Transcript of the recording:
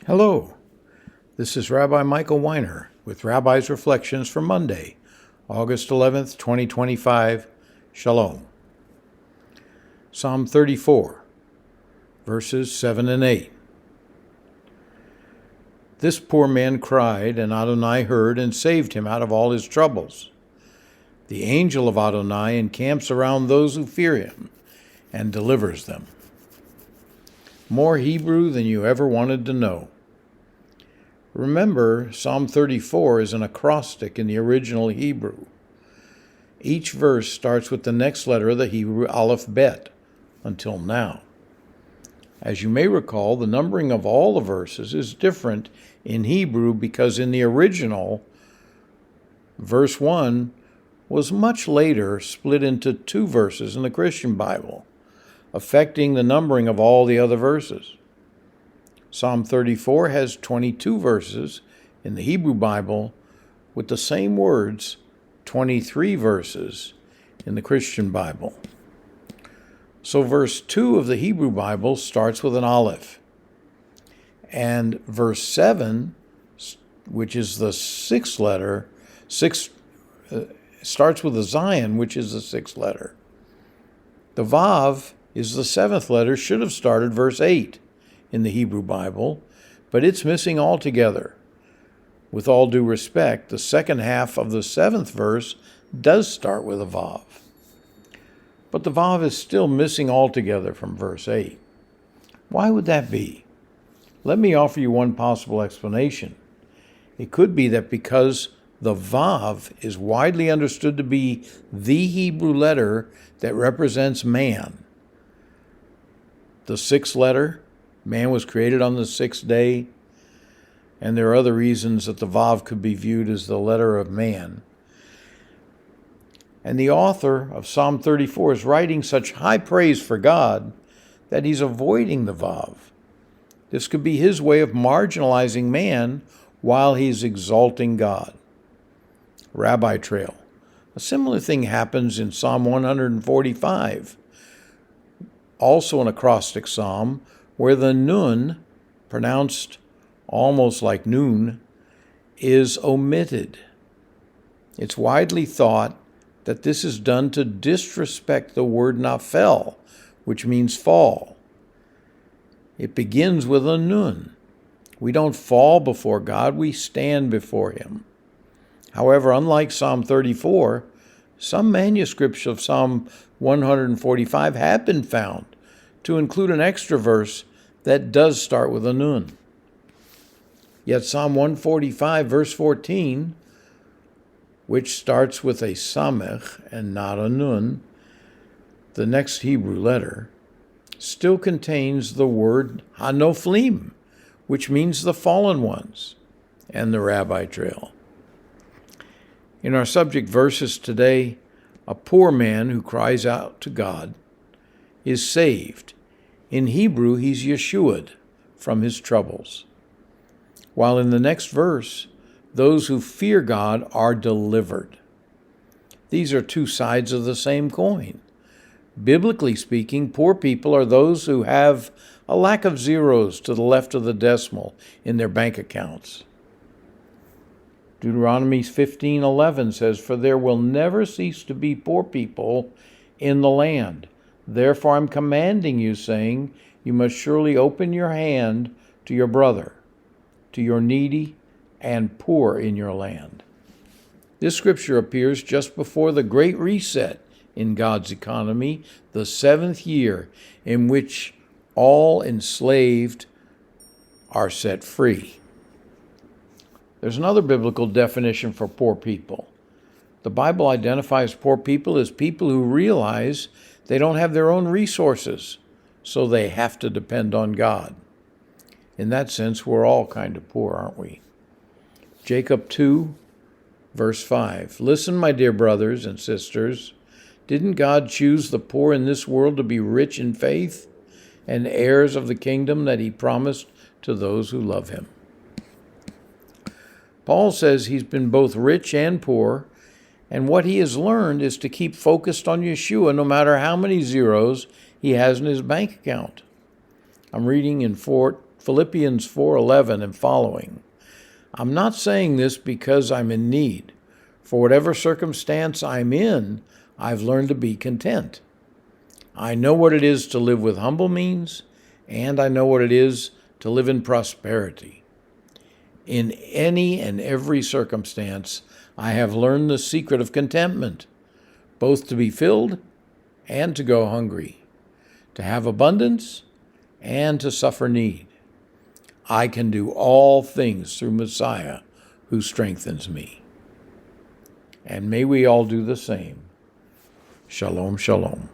Hello, this is Rabbi Michael Weiner with Rabbi's Reflections for Monday, August 11th, 2025. Shalom. Psalm 34, verses 7 and 8. This poor man cried, and Adonai heard and saved him out of all his troubles. The angel of Adonai encamps around those who fear him and delivers them. More Hebrew than you ever wanted to know. Remember, Psalm 34 is an acrostic in the original Hebrew. Each verse starts with the next letter of the Hebrew Aleph Bet, until now. As you may recall, the numbering of all the verses is different in Hebrew because in the original, verse 1 was much later split into two verses in the Christian Bible, affecting the numbering of all the other verses. Psalm 34 has 22 verses in the Hebrew Bible with the same words, 23 verses in the Christian Bible. So verse 2 of the Hebrew Bible starts with an Aleph. And verse 7, which is the sixth letter, starts with a Zion, which is the sixth letter. The Vav is the seventh letter, should have started verse 8 in the Hebrew Bible, but it's missing altogether. With all due respect, the second half of the seventh verse does start with a Vav. But the Vav is still missing altogether from verse 8. Why would that be? Let me offer you one possible explanation. It could be that because the Vav is widely understood to be the Hebrew letter that represents man. The sixth letter, man was created on the sixth day, and there are other reasons that the Vav could be viewed as the letter of man. And the author of Psalm 34 is writing such high praise for God that he's avoiding the Vav. This could be his way of marginalizing man while he's exalting God. Rabbi Trail. A similar thing happens in Psalm 145, also an acrostic psalm, where the nun, pronounced almost like noon, is omitted. It's widely thought that this is done to disrespect the word nafel, which means fall. It begins with a nun. We don't fall before God, we stand before him. However, unlike Psalm 34, some manuscripts of Psalm 145 have been found to include an extra verse that does start with a nun. Yet Psalm 145, verse 14, which starts with a samech and not a nun, the next Hebrew letter, still contains the word hanoflim, which means the fallen ones, and the Rabbi Trail. In our subject verses today, a poor man who cries out to God is saved. In Hebrew, he's Yeshua'd from his troubles. While in the next verse, those who fear God are delivered. These are two sides of the same coin. Biblically speaking, poor people are those who have a lack of zeros to the left of the decimal in their bank accounts. Deuteronomy 15:11 says, "For there will never cease to be poor people in the land. Therefore I'm commanding you, saying, you must surely open your hand to your brother, to your needy and poor in your land." This scripture appears just before the Great Reset in God's economy, the seventh year in which all enslaved are set free. There's another biblical definition for poor people. The Bible identifies poor people as people who realize they don't have their own resources, so they have to depend on God. In that sense, we're all kind of poor, aren't we? Jacob 2, verse 5. "Listen, my dear brothers and sisters, didn't God choose the poor in this world to be rich in faith and heirs of the kingdom that he promised to those who love him?" Paul says he's been both rich and poor, and what he has learned is to keep focused on Yeshua no matter how many zeros he has in his bank account. I'm reading in Philippians 4:11 and following. I'm not saying this because I'm in need. For whatever circumstance I'm in, I've learned to be content. I know what it is to live with humble means, and I know what it is to live in prosperity. In any and every circumstance, I have learned the secret of contentment, both to be filled and to go hungry, to have abundance and to suffer need. I can do all things through Messiah who strengthens me. And may we all do the same. Shalom, shalom.